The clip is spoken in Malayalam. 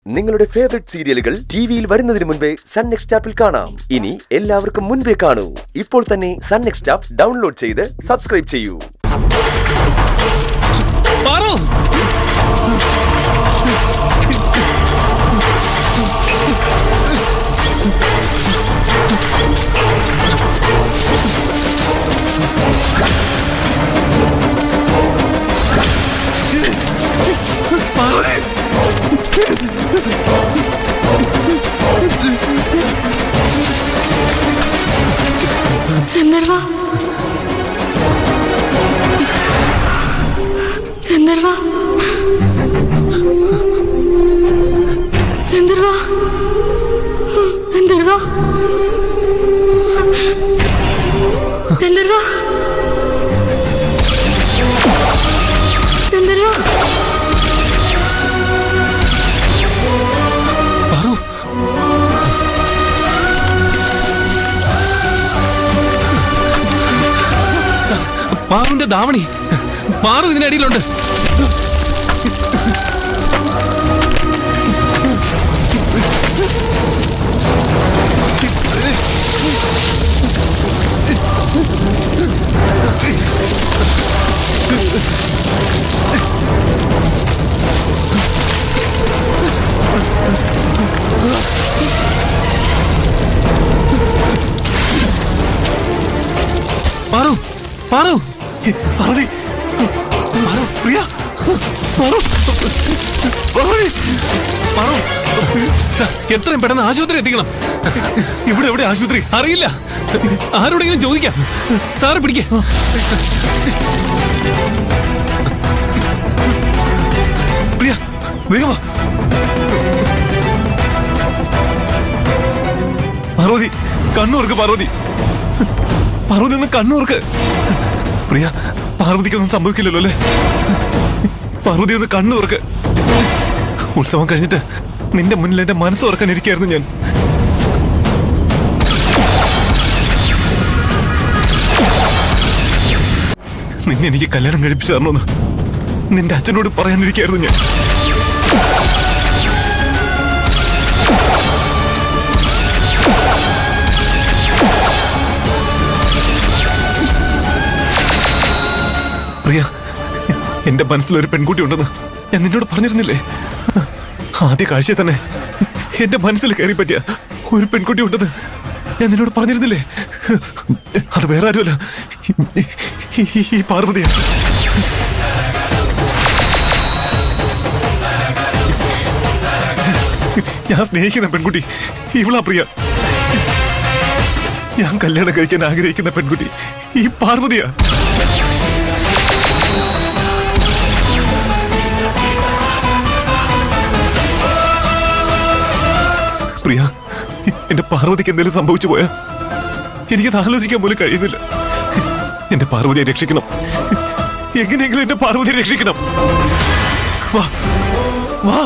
നിങ്ങളുടെ ഫേവറേറ്റ് സീരിയലുകൾ ടിവിയിൽ വരുന്നതിന് മുൻപേ സൺ നെക്സ്റ്റ് ആപ്പിൽ കാണാം. ഇനി എല്ലാവർക്കും മുൻപേ കാണൂ. ഇപ്പോൾ തന്നെ സൺ നെക്സ്റ്റ് ആപ്പ് ഡൗൺലോഡ് ചെയ്ത് സബ്സ്ക്രൈബ് ചെയ്യൂ. ഗന്ധർവ ഗന്ധർവ ഗന്ധർവ ഗന്ധർവ ഗന്ധർവ ഗന്ധർവ പാറുവിന്റെ ധാവണി. പാറു ഇതിനടിയിലുണ്ട്. പാറു പാറു പാർവതി, പ്രിയ, എത്രയും പെട്ടെന്ന് ആശുപത്രി എത്തിക്കണം. ഇവിടെ എവിടെ ആശുപത്രി? അറിയില്ല, ആരോടെങ്കിലും ചോദിക്കാം. സാറ് പിടിക്കേ. പ്രിയ, വേഗമാ. പാർവതി, കണ്ണൂർക്ക്. പാർവതി, പാർവതി ഒന്ന് കണ്ണൂർക്ക്. പ്രിയ, പാർവതിക്കൊന്നും സംഭവിക്കില്ലല്ലോ അല്ലേ? പാർവതി ഒന്ന് കണ്ണു തുറക്ക്. ഉത്സവം കഴിഞ്ഞിട്ട് നിന്റെ മുന്നിൽ എന്റെ മനസ്സ് തുറക്കാൻ ഇരിക്കായിരുന്നു ഞാൻ. നിന്നെ എനിക്ക് കല്യാണം കഴിപ്പിച്ചു തരണമെന്ന് നിന്റെ അച്ഛനോട് പറയാനിരിക്കായിരുന്നു ഞാൻ. പ്രിയ, എന്റെ മനസ്സിലൊരു പെൺകുട്ടി ഉണ്ടെന്ന് ഞാൻ നിന്നോട് പറഞ്ഞിരുന്നില്ലേ? ആദ്യ കാഴ്ചയിൽ തന്നെ എന്റെ മനസ്സിൽ കയറി പറ്റിയ ഒരു പെൺകുട്ടി ഉണ്ടെന്ന് ഞാൻ നിന്നോട് പറഞ്ഞിരുന്നില്ലേ? അത് വേറെ ആരുമല്ല, ഈ പാർവതിയാ. ഞാൻ സ്നേഹിക്കുന്ന പെൺകുട്ടി ഇവളാ പ്രിയ. ഞാൻ കല്യാണം കഴിക്കാൻ ആഗ്രഹിക്കുന്ന പെൺകുട്ടി ഈ പാർവതിയാ. പ്രിയ, എന്റെ പാർവതിക്ക് എന്തെങ്കിലും സംഭവിച്ചു പോയാ എനിക്കത് ആലോചിക്കാൻ പോലും കഴിയുന്നില്ല. എന്റെ പാർവതിയെ രക്ഷിക്കണം. എങ്ങനെയെങ്കിലും എന്റെ പാർവതിയെ രക്ഷിക്കണം. വാ വാ.